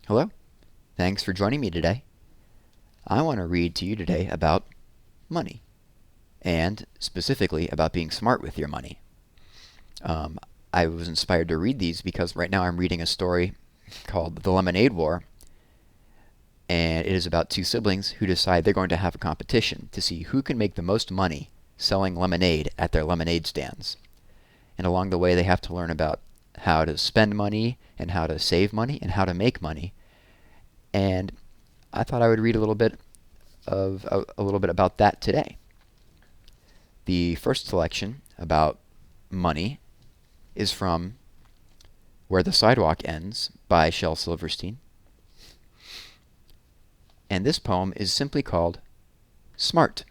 Hello, thanks for joining me today. I want to read to you today about money, and specifically about being smart with your money. I was inspired to read these because right now I'm reading a story called The Lemonade War, and it is about two siblings who decide they're going to have a competition to see who can make the most money selling lemonade at their lemonade stands. And along the way, they have to learn about how to spend money and how to save money and how to make money. And I thought I would read a little bit about that today. The first selection about money is from Where the Sidewalk Ends by Shel Silverstein. And this poem is simply called Smart.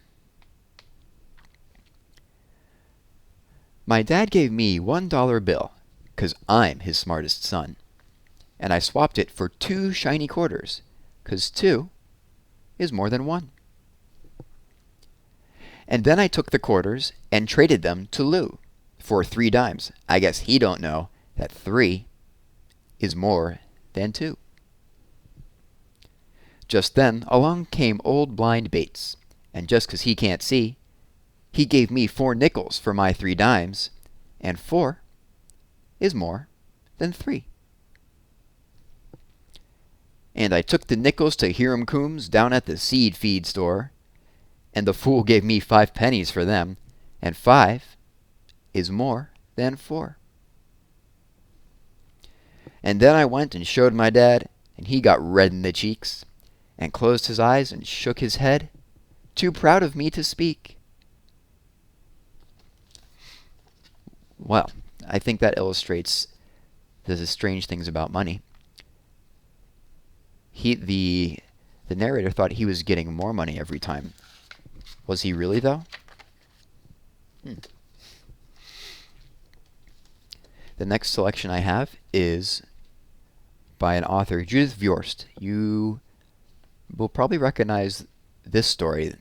My dad gave me $1 bill, 'cause I'm his smartest son. And I swapped it for 2 shiny quarters, 'cause 2 is more than 1. And then I took the quarters and traded them to Lou for 3 dimes. I guess he don't know that 3 is more than 2. Just then along came old blind Bates, and just 'cause he can't see, he gave me 4 nickels for my 3 dimes, and 4 is more than 3. And I took the nickels to Hiram Coombs down at the seed feed store, and the fool gave me 5 pennies for them, and 5 is more than 4. And then I went and showed my dad, and he got red in the cheeks, and closed his eyes and shook his head, too proud of me to speak. Well, I think that illustrates the strange things about money. The narrator thought he was getting more money every time. Was he really, though? The next selection I have is by an author, Judith Viorst. You will probably recognize this story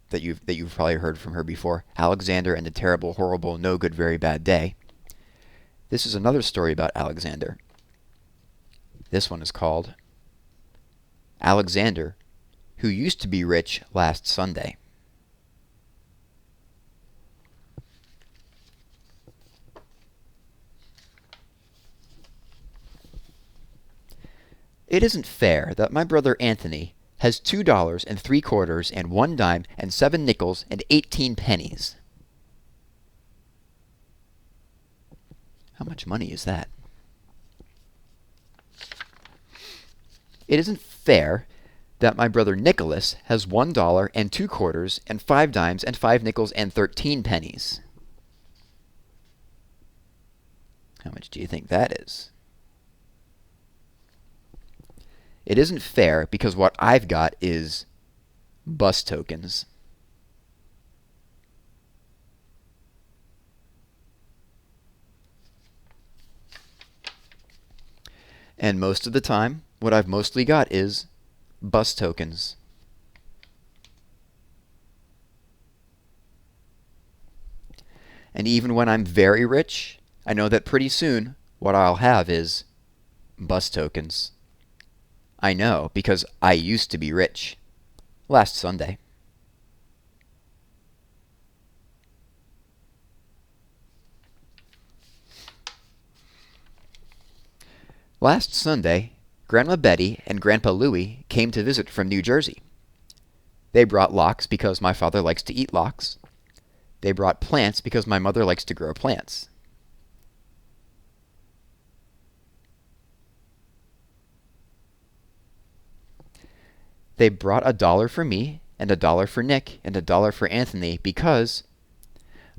that you've probably heard from her before, Alexander and the Terrible, Horrible, No Good, Very Bad Day. This is another story about Alexander. This one is called Alexander, Who Used to Be Rich Last Sunday. It isn't fair that my brother Anthony has $2.75 and 1 dime and 7 nickels and 18 pennies. How much money is that? It isn't fair that my brother Nicholas has $1 and 2 quarters and 5 dimes and 5 nickels and 13 pennies. How much do you think that is? It isn't fair because what I've got is bus tokens. And most of the time, what I've mostly got is bus tokens. And even when I'm very rich, I know that pretty soon what I'll have is bus tokens. I know, because I used to be rich. Last Sunday. Last Sunday, Grandma Betty and Grandpa Louie came to visit from New Jersey. They brought lox because my father likes to eat lox. They brought plants because my mother likes to grow plants. They brought $1 for me, and $1 for Nick, and $1 for Anthony because,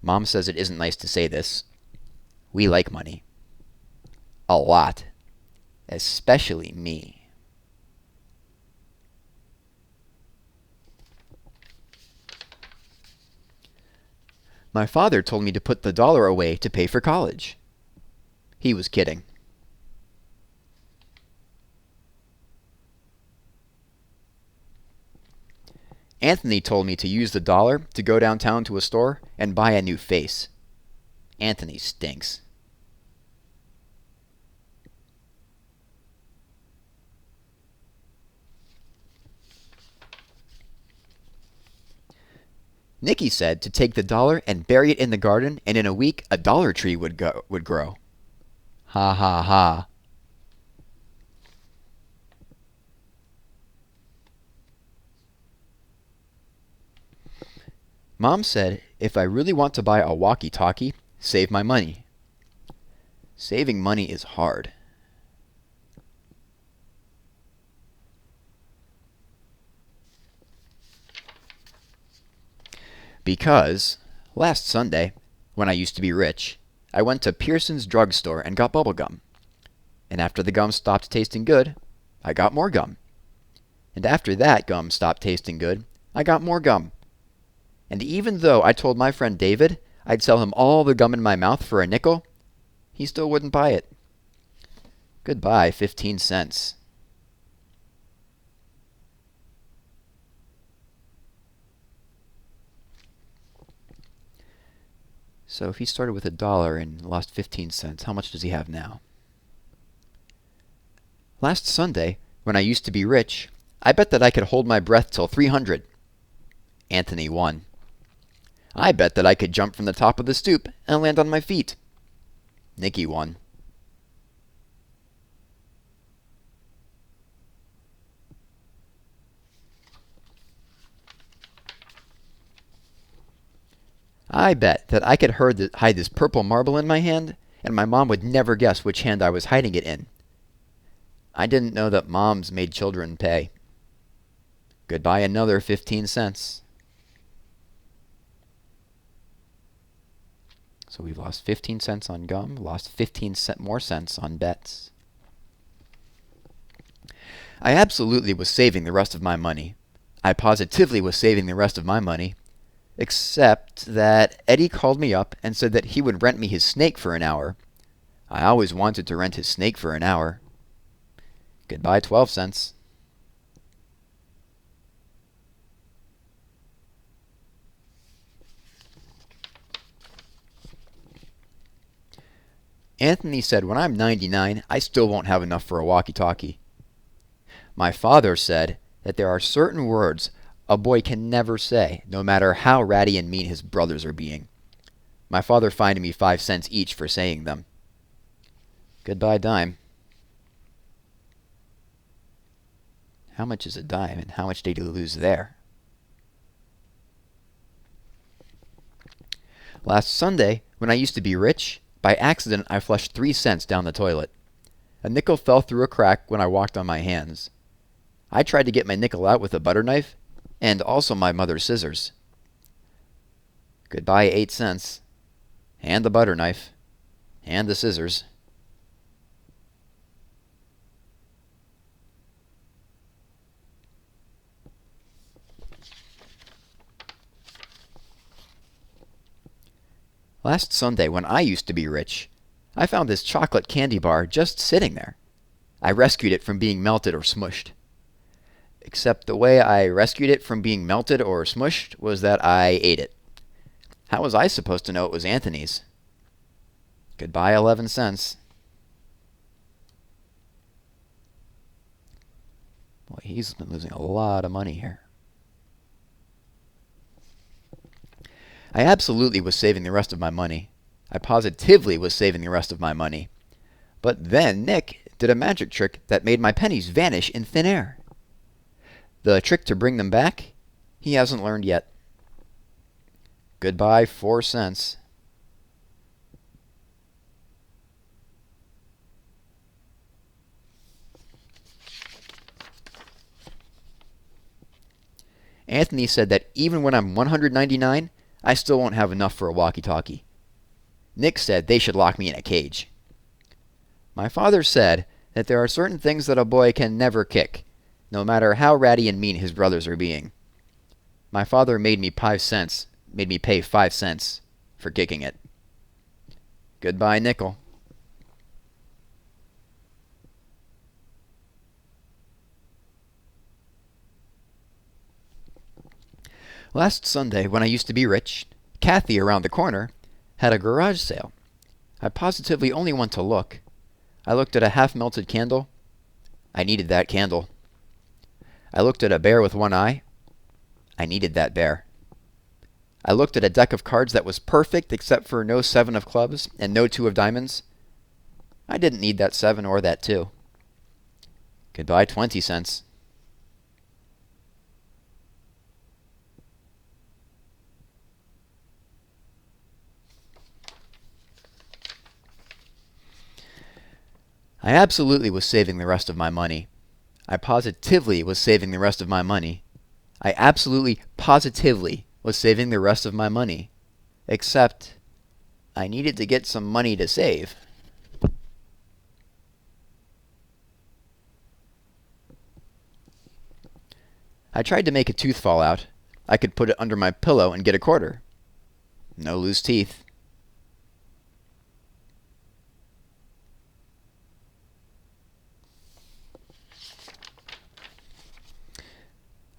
Mom says it isn't nice to say this, we like money. A lot. Especially me. My father told me to put the $1 away to pay for college. He was kidding. Anthony told me to use the $1 to go downtown to a store and buy a new face. Anthony stinks. Nicky said to take the dollar and bury it in the garden, and in a week a dollar tree would grow. Ha ha ha. Mom said if I really want to buy a walkie-talkie, save my money. Saving money is hard. Because last Sunday, when I used to be rich, I went to Pearson's drugstore and got bubble gum. And after the gum stopped tasting good, I got more gum. And after that gum stopped tasting good, I got more gum. And even though I told my friend David I'd sell him all the gum in my mouth for a nickel, he still wouldn't buy it. Goodbye, 15 cents. So if he started with $1 and lost 15 cents, how much does he have now? Last Sunday, when I used to be rich, I bet that I could hold my breath till 300. Anthony won. I bet that I could jump from the top of the stoop and land on my feet. Nicky won. I bet that I could hide this purple marble in my hand, and my mom would never guess which hand I was hiding it in. I didn't know that moms made children pay. Goodbye another 15 cents. So we've lost 15 cents on gum, lost 15 more cents on bets. I absolutely was saving the rest of my money. I positively was saving the rest of my money. Except that Eddie called me up and said that he would rent me his snake for an hour. I always wanted to rent his snake for an hour. Goodbye 12 cents. Anthony said when I'm 99, I still won't have enough for a walkie-talkie. My father said that there are certain words a boy can never say, no matter how ratty and mean his brothers are being. My father fined me 5 cents each for saying them. Goodbye dime. How much is a dime, and how much did he lose there? Last Sunday, when I used to be rich, by accident I flushed 3 cents down the toilet. A nickel fell through a crack when I walked on my hands. I tried to get my nickel out with a butter knife, and also my mother's scissors. Goodbye 8 cents, and the butter knife, and the scissors. Last Sunday, when I used to be rich, I found this chocolate candy bar just sitting there. I rescued it from being melted or smushed. Except the way I rescued it from being melted or smushed was that I ate it. How was I supposed to know it was Anthony's? Goodbye 11 cents. Boy, he's been losing a lot of money here. I absolutely was saving the rest of my money. I positively was saving the rest of my money. But then Nick did a magic trick that made my pennies vanish in thin air. The trick to bring them back, he hasn't learned yet. Goodbye 4 cents. Anthony said that even when I'm 199, I still won't have enough for a walkie-talkie. Nick said they should lock me in a cage. My father said that there are certain things that a boy can never kick, no matter how ratty and mean his brothers are being. My father made me pay 5 cents for kicking it. Goodbye nickel. Last Sunday, when I used to be rich, Kathy around the corner had a garage sale. I positively only went to look. I looked at a half-melted candle. I needed that candle. I looked at a bear with one eye. I needed that bear. I looked at a deck of cards that was perfect except for no 7 of clubs and no 2 of diamonds. I didn't need that 7 or that 2. Goodbye 20 cents. I absolutely was saving the rest of my money. I positively was saving the rest of my money. I absolutely, positively was saving the rest of my money. Except, I needed to get some money to save. I tried to make a tooth fall out. I could put it under my pillow and get a quarter. No loose teeth.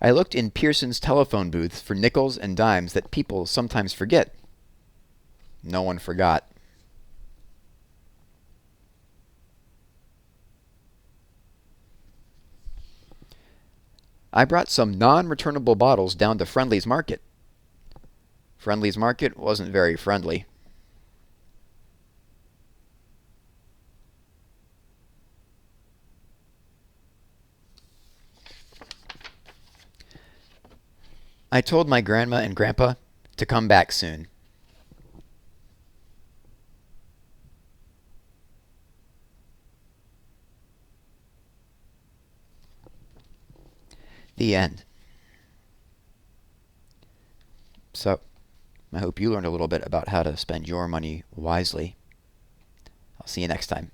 I looked in Pearson's telephone booth for nickels and dimes that people sometimes forget. No one forgot. I brought some non-returnable bottles down to Friendly's Market. Friendly's Market wasn't very friendly. I told my grandma and grandpa to come back soon. The end. So, I hope you learned a little bit about how to spend your money wisely. I'll see you next time.